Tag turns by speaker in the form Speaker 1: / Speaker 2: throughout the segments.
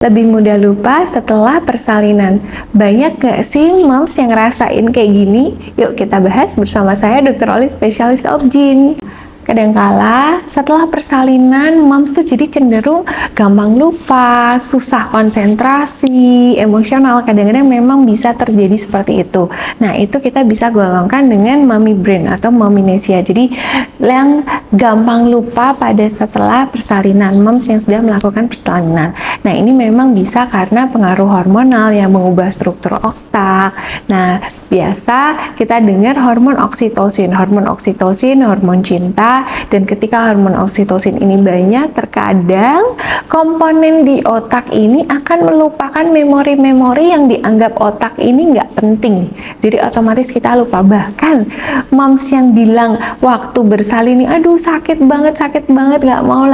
Speaker 1: Lebih mudah lupa setelah persalinan. Banyak gak sih moms yang ngerasain kayak gini? Yuk kita bahas bersama saya Dr. Oli, spesialis Obgyn. Kadangkala setelah persalinan moms tuh jadi cenderung gampang lupa, susah konsentrasi, emosional. Kadang-kadang memang bisa terjadi seperti itu. Nah, itu kita bisa golongkan dengan mommy brain atau mommynesia. Jadi yang gampang lupa pada setelah persalinan, moms yang sudah melakukan persalinan. Nah, ini memang bisa karena pengaruh hormonal yang mengubah struktur otak. Nah, biasa kita dengar hormon oksitosin, hormon cinta. Dan ketika hormon oksitosin ini banyak, terkadang komponen di otak ini akan melupakan memori-memori yang dianggap otak ini nggak penting. Jadi otomatis kita lupa. Bahkan moms yang bilang waktu bersalin ini, aduh sakit banget, nggak mau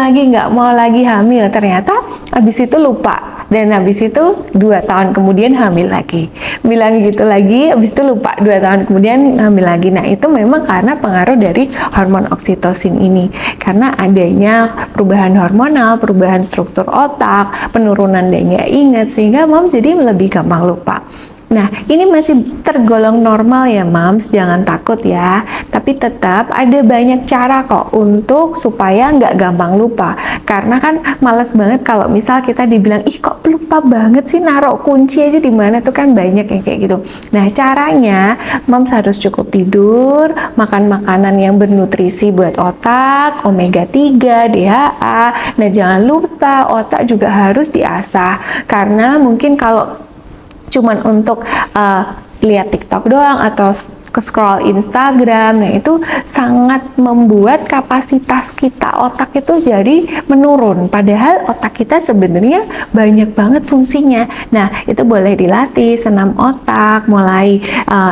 Speaker 1: lagi hamil. Ternyata habis itu lupa. Dan habis itu 2 tahun kemudian hamil lagi. Bilang gitu lagi, habis itu lupa 2 tahun kemudian hamil lagi. Nah, itu memang karena pengaruh dari hormon oksitosin ini. Karena adanya perubahan hormonal, perubahan struktur otak, penurunan daya ingat, sehingga mom jadi lebih gampang lupa. Nah, ini masih tergolong normal ya moms, jangan takut ya. Tapi tetap ada banyak cara kok untuk supaya nggak gampang lupa. Karena kan males banget kalau misal kita dibilang, ih kok lupa banget sih naruh kunci aja di mana, tuh kan banyak yang kayak gitu. Nah, caranya moms harus cukup tidur, makan makanan yang bernutrisi buat otak, omega 3, DHA. Nah, jangan lupa otak juga harus diasah. Karena mungkin kalau cuman untuk lihat TikTok doang atau scroll Instagram, nah itu sangat membuat kapasitas kita otak itu jadi menurun. Padahal otak kita sebenarnya banyak banget fungsinya. Nah, itu boleh dilatih, senam otak, mulai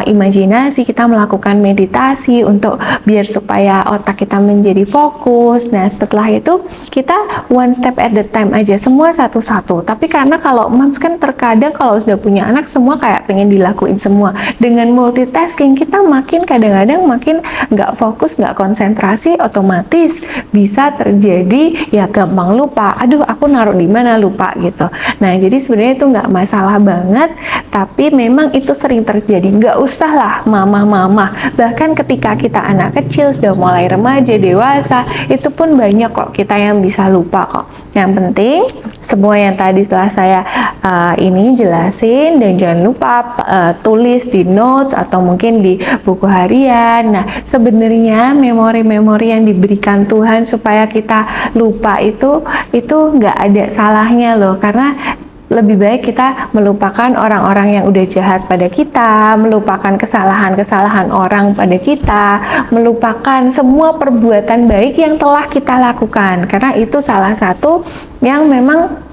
Speaker 1: imajinasi, kita melakukan meditasi untuk biar supaya otak kita menjadi fokus. Nah, setelah itu kita one step at the time aja, semua satu-satu. Tapi karena kalau moms kan terkadang kalau sudah punya anak semua kayak pengen dilakuin semua. Dengan multitasking kita makin kadang-kadang makin nggak fokus, nggak konsentrasi, otomatis bisa terjadi ya gampang lupa. Aduh, aku naruh di mana, lupa gitu. Nah, jadi sebenarnya itu nggak masalah banget, tapi memang itu sering terjadi. Nggak usah lah mama-mama. Bahkan ketika kita anak kecil sudah mulai remaja, dewasa, itu pun banyak kok kita yang bisa lupa kok. Yang penting semua yang tadi setelah saya ini jelasin, dan jangan lupa tulis di notes atau mungkin di buku harian. Nah, sebenarnya memori-memori yang diberikan Tuhan supaya kita lupa itu nggak ada salahnya loh, karena lebih baik kita melupakan orang-orang yang udah jahat pada kita, melupakan kesalahan-kesalahan orang pada kita, melupakan semua perbuatan baik yang telah kita lakukan, karena itu salah satu yang memang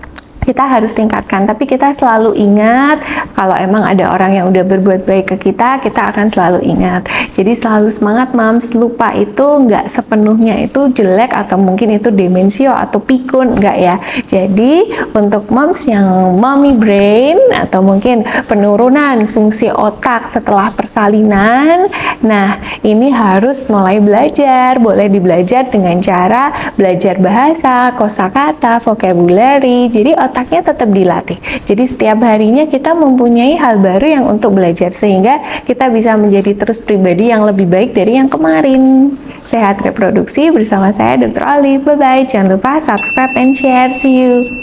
Speaker 1: kita harus tingkatkan. Tapi kita selalu ingat kalau emang ada orang yang udah berbuat baik ke kita, kita akan selalu ingat. Jadi selalu semangat moms, lupa itu nggak sepenuhnya itu jelek atau mungkin itu demensio atau pikun, nggak ya. Jadi untuk moms yang mommy brain atau mungkin penurunan fungsi otak setelah persalinan, nah ini harus mulai belajar. Boleh dibelajar dengan cara belajar bahasa, kosakata, vocabulary. Jadi otaknya tetap dilatih. Jadi setiap harinya kita mempunyai hal baru yang untuk belajar, sehingga kita bisa menjadi terus pribadi yang lebih baik dari yang kemarin. Sehat reproduksi bersama saya Dr. Oli. Bye bye. Jangan lupa subscribe and share. See you.